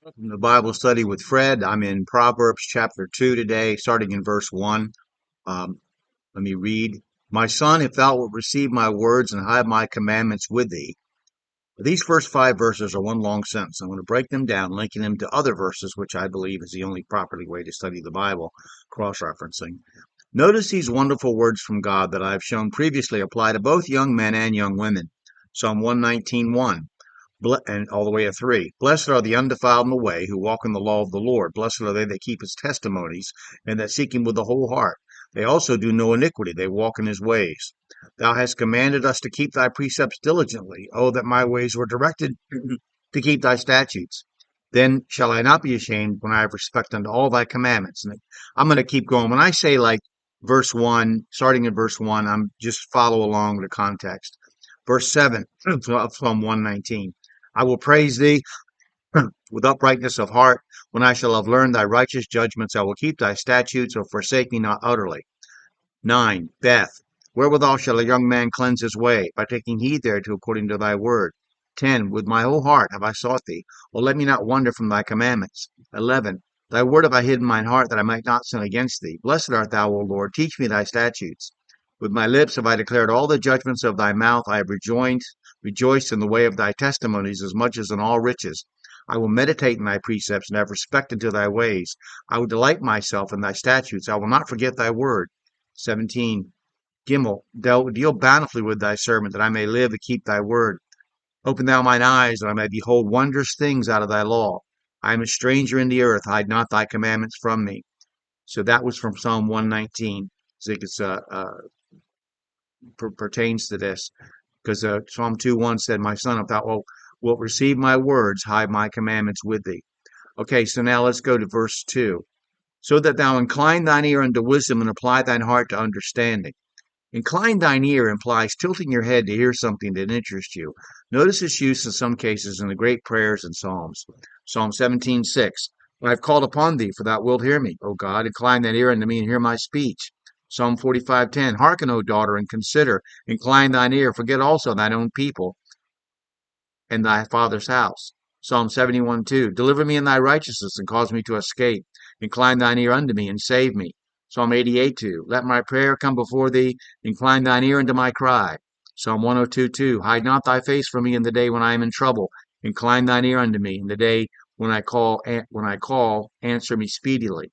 Welcome to Bible study with Fred. I'm in Proverbs chapter 2 today, starting in verse 1. Um, Let me read. My son, if thou wilt receive my words and hide my commandments with thee. These first five verses are one long sentence. I'm going to break them down, linking them to other verses, which I believe is the only properly way to study the Bible, cross-referencing. Notice these wonderful words from God that I've shown previously apply to both young men and young women. Psalm 119:1. And all the way to 3. Blessed are the undefiled in the way who walk in the law of the Lord. Blessed are they that keep his testimonies and that seek him with the whole heart. They also do no iniquity. They walk in his ways. Thou hast commanded us to keep thy precepts diligently. Oh, that my ways were directed to keep thy statutes. Then shall I not be ashamed when I have respect unto all thy commandments. And I'm going to keep going. When I say like verse 1, starting in verse 1, I'm just follow along the context. Verse 7 of Psalm 119. I will praise thee with uprightness of heart. When I shall have learned thy righteous judgments, I will keep thy statutes, or forsake me not utterly. 9. Death. Wherewithal shall a young man cleanse his way? By taking heed thereto according to thy word. 10. With my whole heart have I sought thee. O let me not wander from thy commandments. 11. Thy word have I hid in mine heart, that I might not sin against thee. Blessed art thou, O Lord. Teach me thy statutes. With my lips have I declared all the judgments of thy mouth. I have rejoiced in the way of thy testimonies as much as in all riches. I will meditate in thy precepts and have respect unto thy ways. I will delight myself in thy statutes. I will not forget thy word. 17. Gimel, deal bountifully with thy servant, that I may live to keep thy word. Open thou mine eyes, that I may behold wondrous things out of thy law. I am a stranger in the earth, hide not thy commandments from me. So that was from Psalm 119. I think it's pertains to this, because Psalm 2:1 said, my son, if thou wilt receive my words, hide my commandments with thee. Okay, so now let's go to verse 2. So that thou incline thine ear unto wisdom and apply thine heart to understanding. Incline thine ear implies tilting your head to hear something that interests you. Notice its use in some cases in the great prayers and Psalms. Psalm 17:6. I have called upon thee, for thou wilt hear me. O God, incline thine ear unto me and hear my speech. Psalm 45:10. Hearken, O daughter, and consider. Incline thine ear. Forget also thine own people and thy father's house. Psalm 71:2. Deliver me in thy righteousness and cause me to escape. Incline thine ear unto me and save me. Psalm 88:2. Let my prayer come before thee. Incline thine ear unto my cry. Psalm 102:2. Hide not thy face from me in the day when I am in trouble. Incline thine ear unto me in the day when I call, answer me speedily.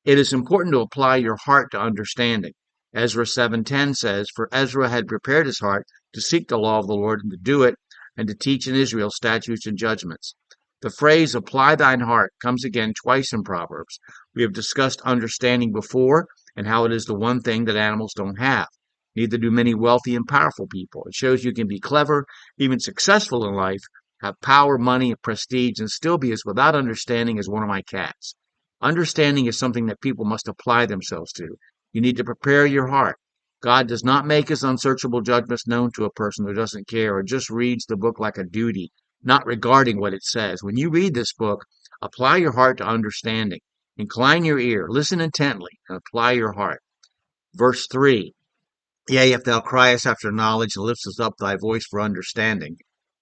It is important to apply your heart to understanding. Ezra 7:10 says, for Ezra had prepared his heart to seek the law of the Lord and to do it, and to teach in Israel statutes and judgments. The phrase apply thine heart comes again twice in Proverbs. We have discussed understanding before and how it is the one thing that animals don't have. Neither do many wealthy and powerful people. It shows you can be clever, even successful in life, have power, money, and prestige, and still be as without understanding as one of my cats. Understanding is something that people must apply themselves to. You need to prepare your heart. God does not make his unsearchable judgments known to a person who doesn't care or just reads the book like a duty, not regarding what it says. When you read this book, apply your heart to understanding. Incline your ear, listen intently, and apply your heart. Verse 3. Yea, if thou criest after knowledge and liftest up thy voice for understanding.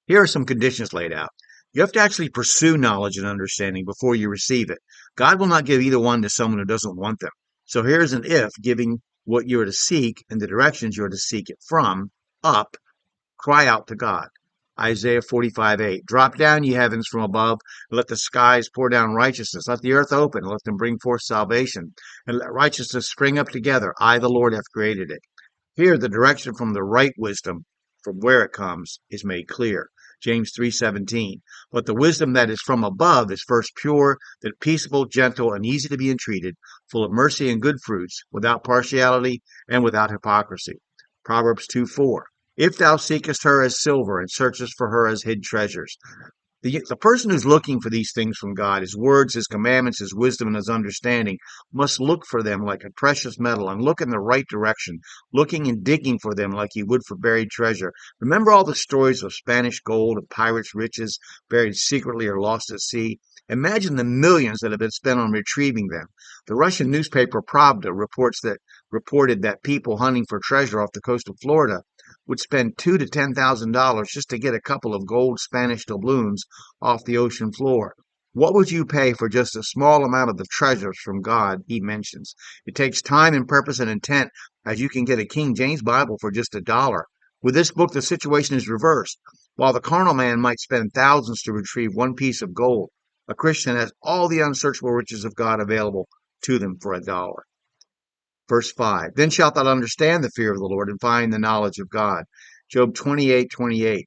Here are some conditions laid out. You have to actually pursue knowledge and understanding before you receive it. God will not give either one to someone who doesn't want them. So here's an if, giving what you are to seek and the directions you are to seek it from, up, cry out to God. Isaiah 45:8. Drop down, ye heavens, from above, and let the skies pour down righteousness. Let the earth open, and let them bring forth salvation, and let righteousness spring up together. I, the Lord, have created it. Here, the direction from the right wisdom, from where it comes, is made clear. James 3:17. But the wisdom that is from above is first pure, then peaceable, gentle, and easy to be entreated, full of mercy and good fruits, without partiality and without hypocrisy. Proverbs 2:4. If thou seekest her as silver and searchest for her as hid treasures. The person who's looking for these things from God, his words, his commandments, his wisdom, and his understanding, must look for them like a precious metal and look in the right direction, looking and digging for them like he would for buried treasure. Remember all the stories of Spanish gold and pirates' riches buried secretly or lost at sea? Imagine the millions that have been spent on retrieving them. The Russian newspaper Pravda reported that people hunting for treasure off the coast of Florida would spend $2,000 to $10,000 just to get a couple of gold Spanish doubloons off the ocean floor. What would you pay for just a small amount of the treasures from God he mentions? It takes time and purpose and intent, as you can get a King James Bible for just $1. With this book, the situation is reversed. While the carnal man might spend thousands to retrieve one piece of gold, a Christian has all the unsearchable riches of God available to them for $1. Verse 5. Then shalt thou understand the fear of the Lord and find the knowledge of God. Job 28:28.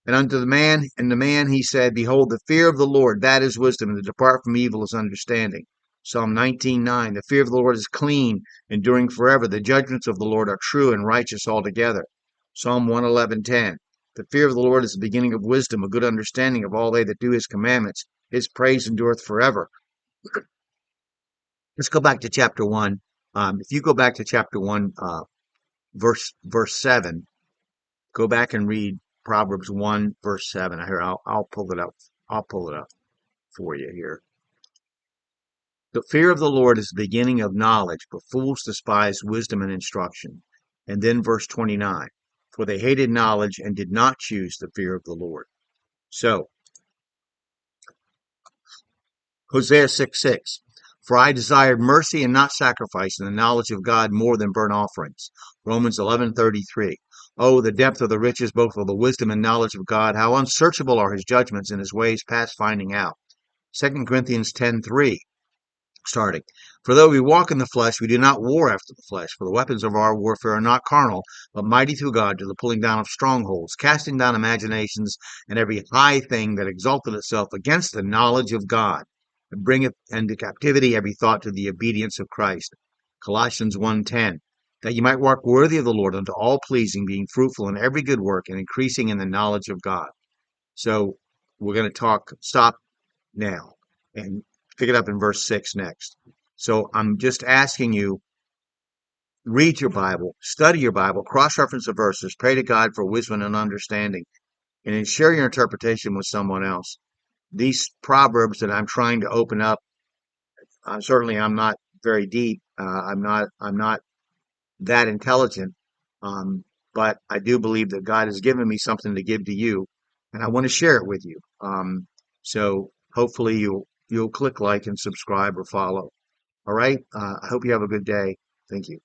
And unto the man he said, Behold, the fear of the Lord, that is wisdom, and to depart from evil is understanding. Psalm 19:9. The fear of the Lord is clean, enduring forever. The judgments of the Lord are true and righteous altogether. Psalm 111:10. The fear of the Lord is the beginning of wisdom, a good understanding of all they that do his commandments. His praise endureth forever. Let's go back to chapter 1. If you go back to chapter 1, verse 7, go back and read Proverbs 1, verse 7. Here, I'll pull it up. I'll pull it up for you here. The fear of the Lord is the beginning of knowledge, but fools despise wisdom and instruction. And then verse 29. For they hated knowledge and did not choose the fear of the Lord. So, Hosea 6:6. For I desired mercy and not sacrifice, and the knowledge of God more than burnt offerings. Romans 11:33. Oh, the depth of the riches, both of the wisdom and knowledge of God! How unsearchable are his judgments, and his ways past finding out. 2 Corinthians 10:3. Starting. For though we walk in the flesh, we do not war after the flesh. For the weapons of our warfare are not carnal, but mighty through God to the pulling down of strongholds, casting down imaginations and every high thing that exalted itself against the knowledge of God, and bringeth into captivity every thought to the obedience of Christ. Colossians 1:10. That you might walk worthy of the Lord unto all pleasing, being fruitful in every good work and increasing in the knowledge of God. So we're going to stop now and pick it up in verse 6 next. So I'm just asking you, read your Bible, study your Bible, cross-reference the verses, pray to God for wisdom and understanding, and then share your interpretation with someone else. These proverbs that I'm trying to open up, certainly I'm not very deep. I'm not that intelligent, but I do believe that God has given me something to give to you, and I want to share it with you. So hopefully you'll click like and subscribe or follow. All right. I hope you have a good day. Thank you.